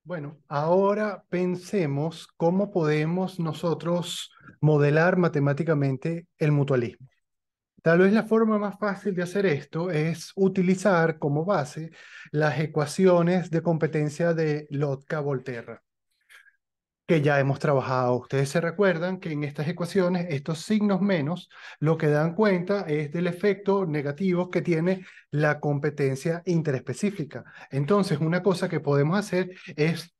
Bueno, ahora pensemos cómo podemos nosotros modelar matemáticamente el mutualismo. Tal vez la forma más fácil de hacer esto es utilizar como base las ecuaciones de competencia de Lotka-Volterra, que ya hemos trabajado. Ustedes se recuerdan que en estas ecuaciones, estos signos menos, lo que dan cuenta es del efecto negativo que tiene la competencia interespecífica. Entonces, una cosa que podemos hacer es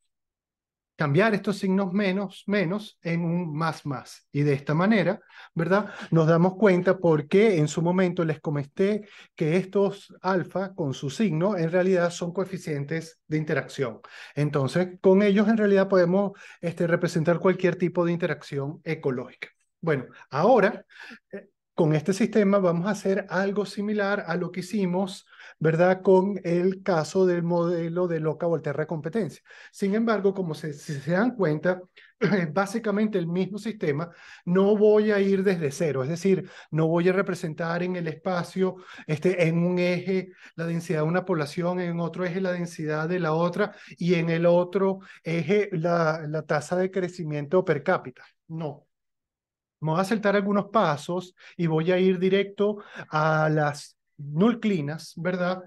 cambiar estos signos menos en un más. Y de esta manera, ¿verdad? Nos damos cuenta por qué en su momento les comenté que estos alfa con su signo en realidad son coeficientes de interacción. Entonces, con ellos en realidad podemos representar cualquier tipo de interacción ecológica. Bueno, ahora con este sistema vamos a hacer algo similar a lo que hicimos, ¿verdad? Con el caso del modelo de Loca-Volterra competencia. Sin embargo, como si se dan cuenta, es básicamente el mismo sistema. No voy a ir desde cero, es decir, no voy a representar en el espacio, en un eje la densidad de una población, en otro eje la densidad de la otra y en el otro eje la tasa de crecimiento per cápita. No. Me voy a saltar algunos pasos y voy a ir directo a las nuclinas, ¿verdad?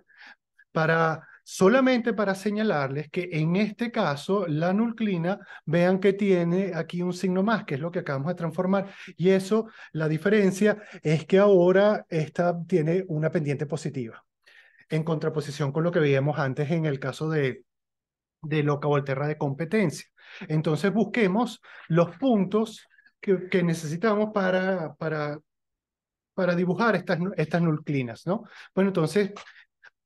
Solamente para señalarles que en este caso la nuclina, vean que tiene aquí un signo más, que es lo que acabamos de transformar. Y eso, la diferencia es que ahora esta tiene una pendiente positiva, en contraposición con lo que veíamos antes en el caso de Loca-Volterra de competencia. Entonces busquemos los puntos que necesitamos para dibujar estas nuclinas, ¿no? Bueno, entonces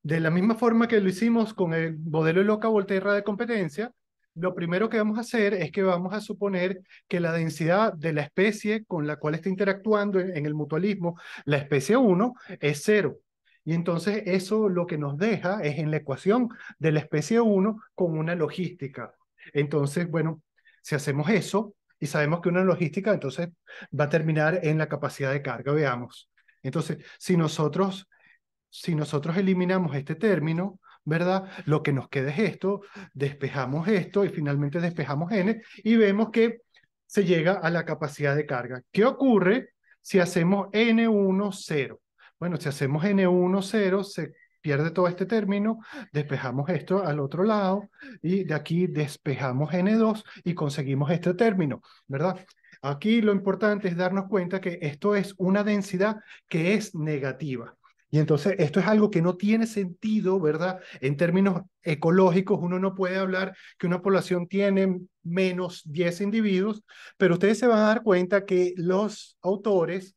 de la misma forma que lo hicimos con el modelo de Loca-Volterra de competencia, lo primero que vamos a hacer es que vamos a suponer que la densidad de la especie con la cual está interactuando en el mutualismo, la especie uno, es cero. Y entonces eso lo que nos deja es en la ecuación de la especie uno con una logística. Entonces, bueno, si hacemos eso y sabemos que una logística, entonces va a terminar en la capacidad de carga, veamos. Entonces, si nosotros eliminamos este término, ¿verdad? Lo que nos queda es esto, despejamos esto y finalmente despejamos n y vemos que se llega a la capacidad de carga. ¿Qué ocurre si hacemos n1, 0? Bueno, si hacemos n1, 0, se pierde todo este término, despejamos esto al otro lado y de aquí despejamos n2 y conseguimos este término, ¿verdad? Aquí lo importante es darnos cuenta que esto es una densidad que es negativa. Y entonces esto es algo que no tiene sentido, ¿verdad? En términos ecológicos, uno no puede hablar que una población tiene menos 10 individuos, pero ustedes se van a dar cuenta que los autores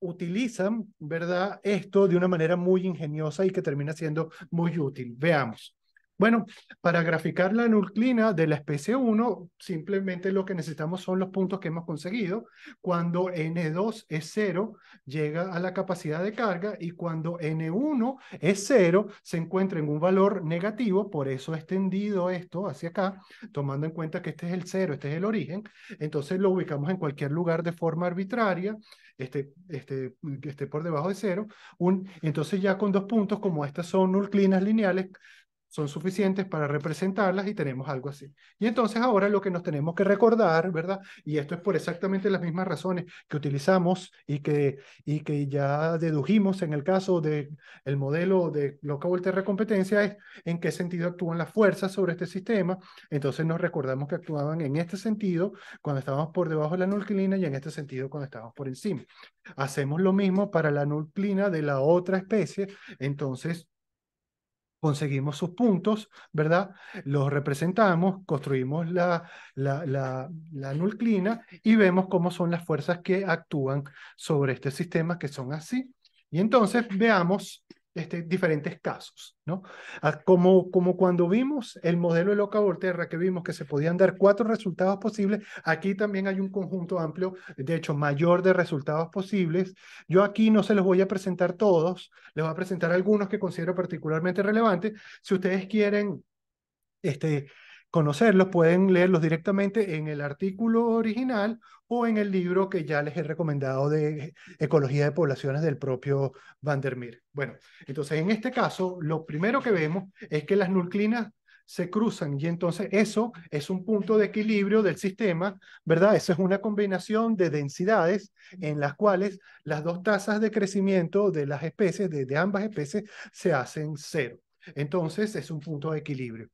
utilizan, ¿verdad? Esto de una manera muy ingeniosa y que termina siendo muy útil. Veamos. Bueno, para graficar la nuclina de la especie uno, simplemente lo que necesitamos son los puntos que hemos conseguido. Cuando N2 es 0, llega a la capacidad de carga y cuando N1 es 0, se encuentra en un valor negativo, por eso he extendido esto hacia acá, tomando en cuenta que este es el 0, este es el origen, entonces lo ubicamos en cualquier lugar de forma arbitraria, que esté por debajo de 0. Entonces ya con 2 puntos, como estas son nuclinas lineales, son suficientes para representarlas y tenemos algo así. Y entonces ahora lo que nos tenemos que recordar, ¿verdad? Y esto es por exactamente las mismas razones que utilizamos y que ya dedujimos en el caso del modelo de Loca-Volterra competencia, es en qué sentido actúan las fuerzas sobre este sistema. Entonces nos recordamos que actuaban en este sentido cuando estábamos por debajo de la nuclina y en este sentido cuando estábamos por encima. Hacemos lo mismo para la nuclina de la otra especie, entonces conseguimos sus puntos, ¿verdad? Los representamos, construimos la nuclina y vemos cómo son las fuerzas que actúan sobre este sistema, que son así. Y entonces veamos diferentes casos, ¿no? Como cuando vimos el modelo de Loca-Volterra, que vimos que se podían dar 4 resultados posibles, aquí también hay un conjunto amplio, de hecho mayor de resultados posibles. Yo aquí no se los voy a presentar todos, les voy a presentar algunos que considero particularmente relevantes. Si ustedes quieren este, conocerlos, pueden leerlos directamente en el artículo original o en el libro que ya les he recomendado de Ecología de Poblaciones del propio Van der Meer. Bueno, entonces en este caso, lo primero que vemos es que las nuclinas se cruzan y entonces eso es un punto de equilibrio del sistema, ¿verdad? Eso es una combinación de densidades en las cuales las dos tasas de crecimiento de las especies, de ambas especies, se hacen cero. Entonces es un punto de equilibrio.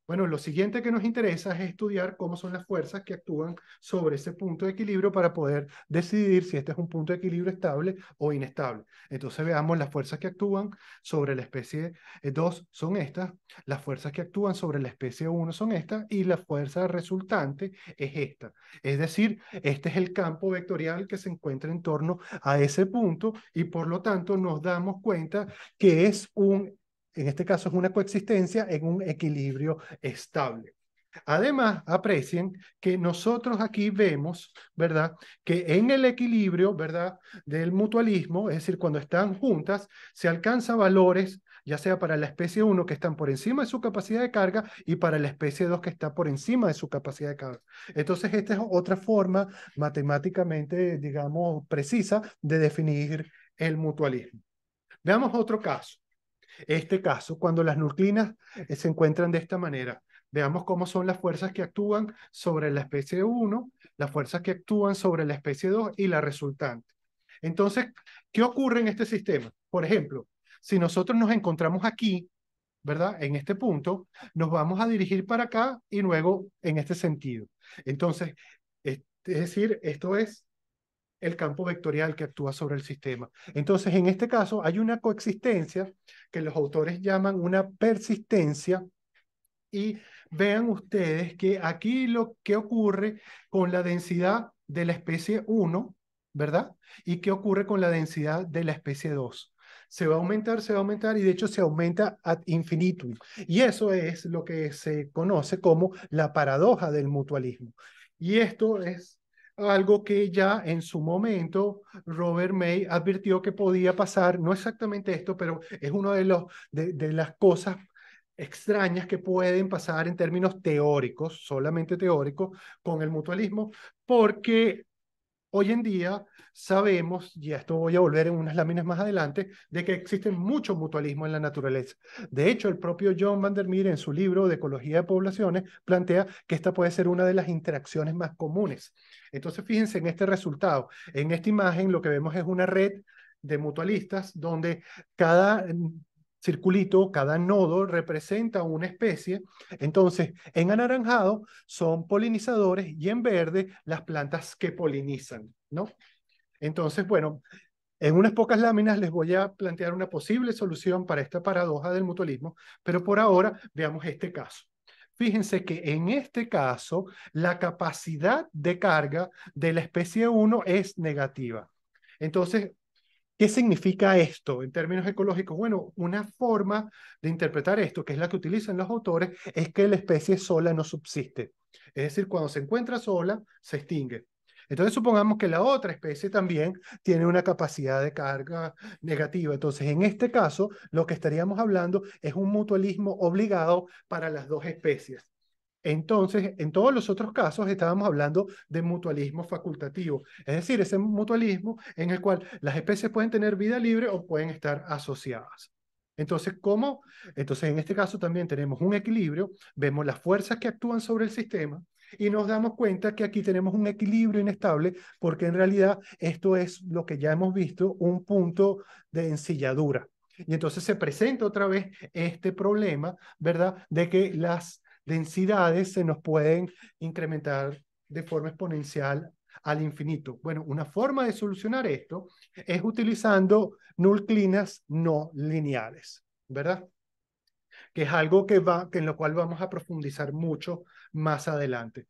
Bueno, lo siguiente que nos interesa es estudiar cómo son las fuerzas que actúan sobre ese punto de equilibrio para poder decidir si este es un punto de equilibrio estable o inestable. Entonces veamos las fuerzas que actúan sobre la especie 2 son estas, las fuerzas que actúan sobre la especie 1 son estas y la fuerza resultante es esta. Es decir, este es el campo vectorial que se encuentra en torno a ese punto y por lo tanto nos damos cuenta que es en este caso es una coexistencia en un equilibrio estable. Además, aprecien que nosotros aquí vemos, ¿verdad? Que en el equilibrio, ¿verdad? Del mutualismo, es decir, cuando están juntas, se alcanzan valores, ya sea para la especie 1 que están por encima de su capacidad de carga y para la especie 2 que está por encima de su capacidad de carga. Entonces, esta es otra forma matemáticamente, digamos, precisa de definir el mutualismo. Veamos otro caso. Este caso, cuando las nucleínas se encuentran de esta manera. Veamos cómo son las fuerzas que actúan sobre la especie 1, las fuerzas que actúan sobre la especie 2 y la resultante. Entonces, ¿qué ocurre en este sistema? Por ejemplo, si nosotros nos encontramos aquí, ¿verdad? En este punto, nos vamos a dirigir para acá y luego en este sentido. Entonces, es decir, esto es el campo vectorial que actúa sobre el sistema. Entonces, en este caso, hay una coexistencia que los autores llaman una persistencia y vean ustedes que aquí lo que ocurre con la densidad de la especie 1, ¿verdad? Y qué ocurre con la densidad de la especie 2. Se va a aumentar y de hecho se aumenta ad infinitum. Y eso es lo que se conoce como la paradoja del mutualismo. Y esto es algo que ya en su momento Robert May advirtió que podía pasar, no exactamente esto, pero es uno de las cosas extrañas que pueden pasar en términos teóricos, solamente teóricos, con el mutualismo, porque hoy en día sabemos, y a esto voy a volver en unas láminas más adelante, de que existe mucho mutualismo en la naturaleza. De hecho, el propio John Van der Meer en su libro de Ecología de Poblaciones plantea que esta puede ser una de las interacciones más comunes. Entonces, fíjense en este resultado. En esta imagen lo que vemos es una red de mutualistas donde cada circulito, cada nodo representa una especie. Entonces, en anaranjado son polinizadores y en verde las plantas que polinizan, ¿no? Entonces, bueno, en unas pocas láminas les voy a plantear una posible solución para esta paradoja del mutualismo, pero por ahora veamos este caso. Fíjense que en este caso la capacidad de carga de la especie 1 es negativa. Entonces, ¿qué significa esto en términos ecológicos? Bueno, una forma de interpretar esto, que es la que utilizan los autores, es que la especie sola no subsiste. Es decir, cuando se encuentra sola, se extingue. Entonces, supongamos que la otra especie también tiene una capacidad de carga negativa. Entonces, en este caso, lo que estaríamos hablando es un mutualismo obligado para las dos especies. Entonces, en todos los otros casos estábamos hablando de mutualismo facultativo, es decir, ese mutualismo en el cual las especies pueden tener vida libre o pueden estar asociadas. Entonces, ¿cómo? Entonces, en este caso también tenemos un equilibrio, vemos las fuerzas que actúan sobre el sistema y nos damos cuenta que aquí tenemos un equilibrio inestable porque en realidad esto es lo que ya hemos visto, un punto de ensilladura. Y entonces se presenta otra vez este problema, ¿verdad? De que las densidades se nos pueden incrementar de forma exponencial al infinito. Bueno, una forma de solucionar esto es utilizando nuclinas no lineales, ¿verdad? Que es algo que en lo cual vamos a profundizar mucho más adelante.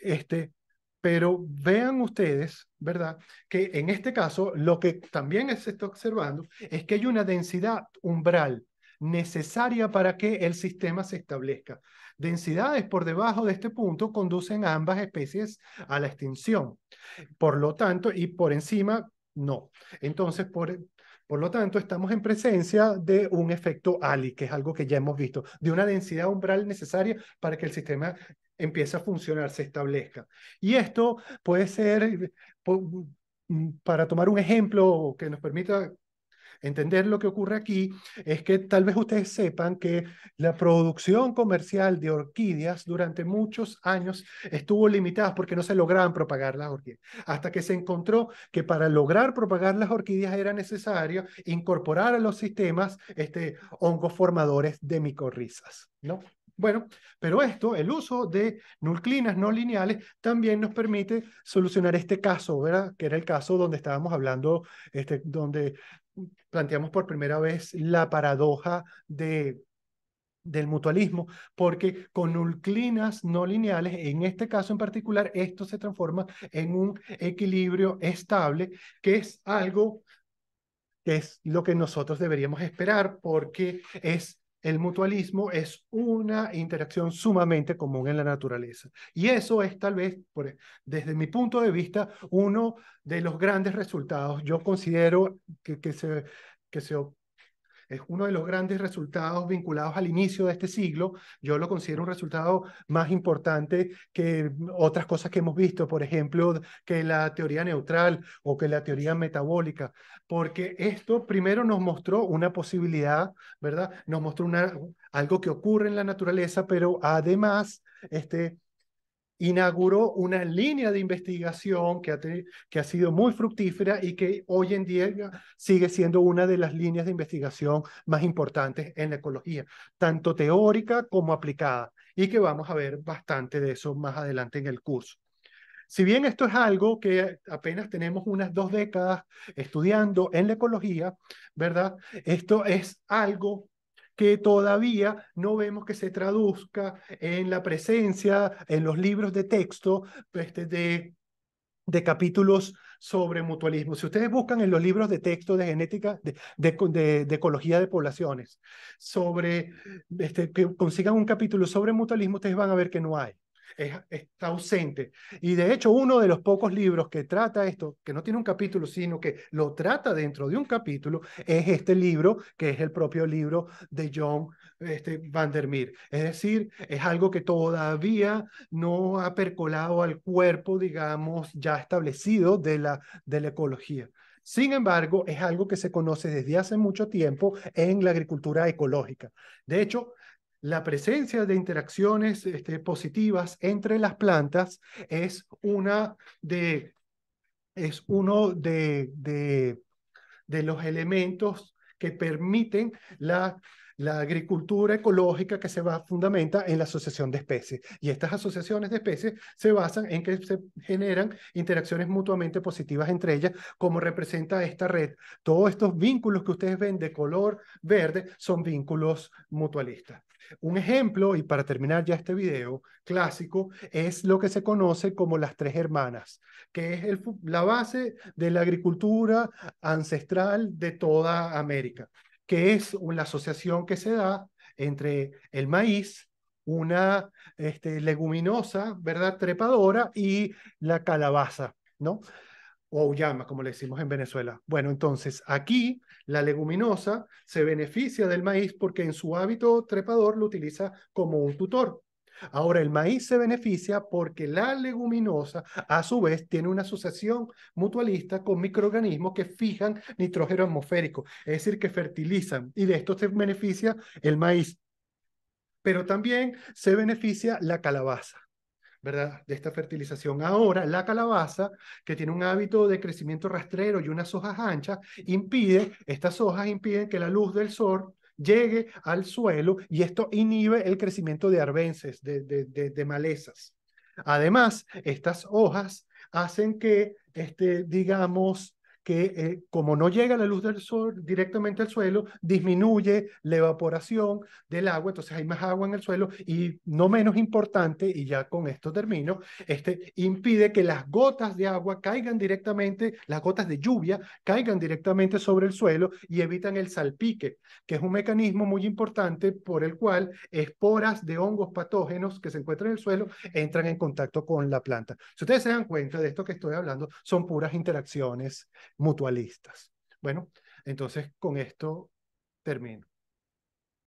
Este, pero vean ustedes, ¿verdad? Que en este caso lo que también se está observando es que hay una densidad umbral necesaria para que el sistema se establezca. Densidades por debajo de este punto conducen a ambas especies a la extinción. Por lo tanto, y por encima, no. Entonces, por lo tanto, estamos en presencia de un efecto Ali, que es algo que ya hemos visto, de una densidad umbral necesaria para que el sistema empiece a funcionar, se establezca. Y esto puede ser, para tomar un ejemplo que nos permita entender lo que ocurre aquí es que tal vez ustedes sepan que la producción comercial de orquídeas durante muchos años estuvo limitada porque no se lograban propagar las orquídeas, hasta que se encontró que para lograr propagar las orquídeas era necesario incorporar a los sistemas hongos formadores de micorrizas, ¿no? Bueno, pero esto, el uso de nuclinas no lineales, también nos permite solucionar este caso, ¿verdad? Que era el caso donde estábamos hablando, donde planteamos por primera vez la paradoja del mutualismo, porque con nuclinas no lineales, en este caso en particular, esto se transforma en un equilibrio estable, que es algo que es lo que nosotros deberíamos esperar, porque el mutualismo es una interacción sumamente común en la naturaleza. Y eso es tal vez, desde mi punto de vista, uno de los grandes resultados. Yo considero que se es uno de los grandes resultados vinculados al inicio de este siglo. Yo lo considero un resultado más importante que otras cosas que hemos visto, por ejemplo, que la teoría neutral o que la teoría metabólica, porque esto primero nos mostró una posibilidad, ¿verdad? Nos mostró algo que ocurre en la naturaleza, pero además, inauguró una línea de investigación que ha sido muy fructífera y que hoy en día sigue siendo una de las líneas de investigación más importantes en la ecología, tanto teórica como aplicada, y que vamos a ver bastante de eso más adelante en el curso. Si bien esto es algo que apenas tenemos unas 2 décadas estudiando en la ecología, ¿verdad? Esto es algo que todavía no vemos que se traduzca en la presencia en los libros de texto de capítulos sobre mutualismo. Si ustedes buscan en los libros de texto de genética, de ecología de poblaciones, que consigan un capítulo sobre mutualismo, ustedes van a ver que no hay. Está ausente. Y de hecho, uno de los pocos libros que trata esto, que no tiene un capítulo, sino que lo trata dentro de un capítulo, es este libro, que es el propio libro de John Van der Meer. Es decir, es algo que todavía no ha percolado al cuerpo, digamos, ya establecido de la ecología. Sin embargo, es algo que se conoce desde hace mucho tiempo en la agricultura ecológica. De hecho, la presencia de interacciones positivas entre las plantas es, es uno de los elementos que permiten la agricultura ecológica que fundamenta en la asociación de especies. Y estas asociaciones de especies se basan en que se generan interacciones mutuamente positivas entre ellas, como representa esta red. Todos estos vínculos que ustedes ven de color verde son vínculos mutualistas. Un ejemplo, y para terminar ya este video clásico, es lo que se conoce como las tres hermanas, que es la base de la agricultura ancestral de toda América, que es una asociación que se da entre el maíz, una leguminosa, ¿verdad? Trepadora, y la calabaza, ¿no? O uyama, como le decimos en Venezuela. Bueno, entonces aquí la leguminosa se beneficia del maíz porque en su hábito trepador lo utiliza como un tutor. Ahora, el maíz se beneficia porque la leguminosa, a su vez, tiene una asociación mutualista con microorganismos que fijan nitrógeno atmosférico, es decir, que fertilizan, y de esto se beneficia el maíz. Pero también se beneficia la calabaza, ¿verdad? De esta fertilización. Ahora, la calabaza, que tiene un hábito de crecimiento rastrero y unas hojas anchas, estas hojas impiden que la luz del sol llegue al suelo y esto inhibe el crecimiento de arbences, de malezas. Además, estas hojas hacen que, digamos, que como no llega la luz del sol directamente al suelo, disminuye la evaporación del agua, entonces hay más agua en el suelo y no menos importante, y ya con esto termino, impide que las gotas de agua caigan directamente, las gotas de lluvia caigan directamente sobre el suelo y evitan el salpique, que es un mecanismo muy importante por el cual esporas de hongos patógenos que se encuentran en el suelo entran en contacto con la planta. Si ustedes se dan cuenta de esto que estoy hablando, son puras interacciones mutualistas. Bueno, entonces con esto termino.